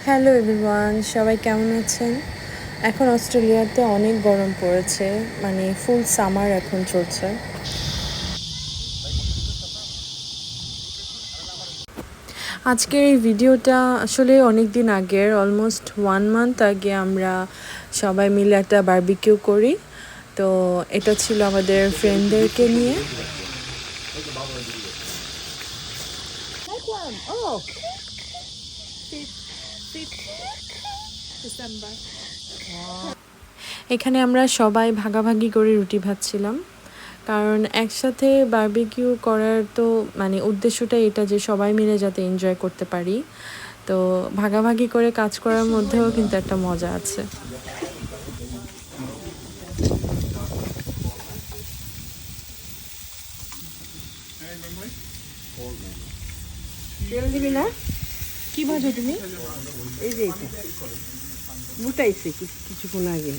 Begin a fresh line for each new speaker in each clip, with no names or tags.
Hello everyone, সবাই কেমন আছেন? এখন অস্ট্রেলিয়াতে অনেক গরম পড়েছে, মানে ফুল সামার এখন চলছে। আজকের এই ভিডিওটা আসলে অনেক দিন আগের, অলমোস্ট 1 মান্থ আগে আমরা সবাই মিলে একটা বারবিকিউ করি। তো এটা ছিল আমাদের ফ্রেন্ডদেরকে নিয়ে। এখানে আমরা সবাই ভাগাভাগি করে রুটি ভাজছিলাম, কারণ একসাথে বারবিকিউ করার তো মানে উদ্দেশ্যটা এটা যে সবাই মিলে যাতে এনজয় করতে পারি। তো ভাগাভাগি করে কাজ করার মধ্যেও কিন্তু একটা মজা আছে।
তেল দিবি না? কি ভাজো তুমি? এই যে এটা ফুটাইছে কিছুক্ষণ আগে।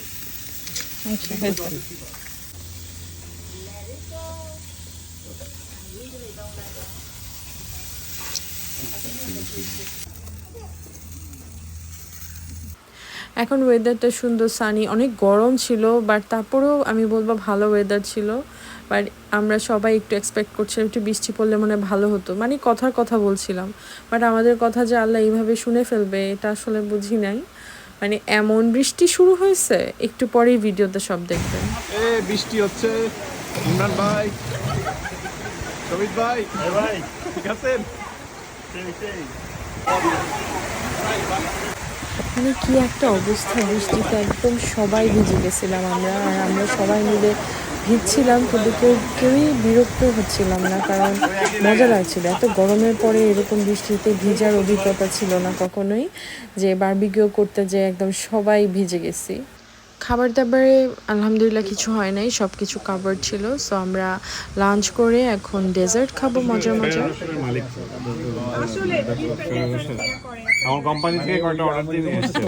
এখন ওয়েদারটা সুন্দর, সানি, অনেক গরম ছিল, বাট তারপরেও আমি বলবো ভালো ওয়েদার ছিল। বাট আমরা সবাই একটু এক্সপেক্ট করছিলাম একটু বৃষ্টি পড়লে মনে ভালো হতো, মানে কথার কথা বলছিলাম। বাট আমাদের কথা যে আল্লাহ এইভাবে শুনে ফেলবে এটা আসলে বুঝি নাই। মানে এমন বৃষ্টি শুরু হয়েছে, একটু পরেই ভিডিওতে সব দেখবেন।
বৃষ্টি হচ্ছে। ইমরান ভাই, শহীদ ভাই, ভাই ঠিক আছেন?
মানে কি একটা অবস্থা, বৃষ্টিতে একদম সবাই ভিজে গেছিলাম আমরা, আর আমরা সবাই মিলে ভিজছিলাম, কিন্তু কেউই বিরক্ত হচ্ছিলাম না, কারণ মজা লাগছিল। এত গরমের পরে এরকম বৃষ্টিতে ভিজার অভিজ্ঞতা ছিল না কখনোই, যে বারবিকিউ করতে যে একদম সবাই ভিজে গেছি। খাবার দাবারে আলহামদুলিল্লাহ কিছু হয় নাই, সব কিছু কাভার ছিল। সো আমরা লাঞ্চ করে এখন ডেজার্ট খাবো মজার মজার।
আমার কোম্পানি থেকে কয়টা অর্ডার দিয়ে নিয়ে এসেছে।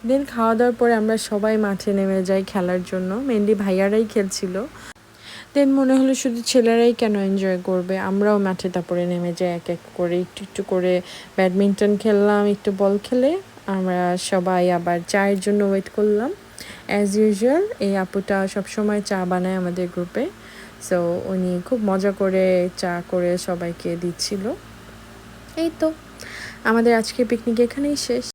দেন খাওয়া দাওয়ার পরে আমরা সবাই মাঠে নেমে যাই খেলার জন্য, মেনলি ভাইয়ারাই খেলছিল। দেন মনে হলো শুধু ছেলেরাই কেন এনজয় করবে, আমরাও মাঠে তারপরে নেমে যাই, এক এক করে একটু একটু করে ব্যাডমিন্টন খেললাম। একটু বল খেলে আমরা সবাই আবার চায়ের জন্য ওয়েট করলাম। অ্যাজ ইউজুয়াল এই আপুটা সবসময় চা বানায় আমাদের গ্রুপে, সো উনি খুব মজা করে চা করে সবাইকে দিচ্ছিল। এই তো আমাদের আজকের পিকনিক এখানেই শেষ।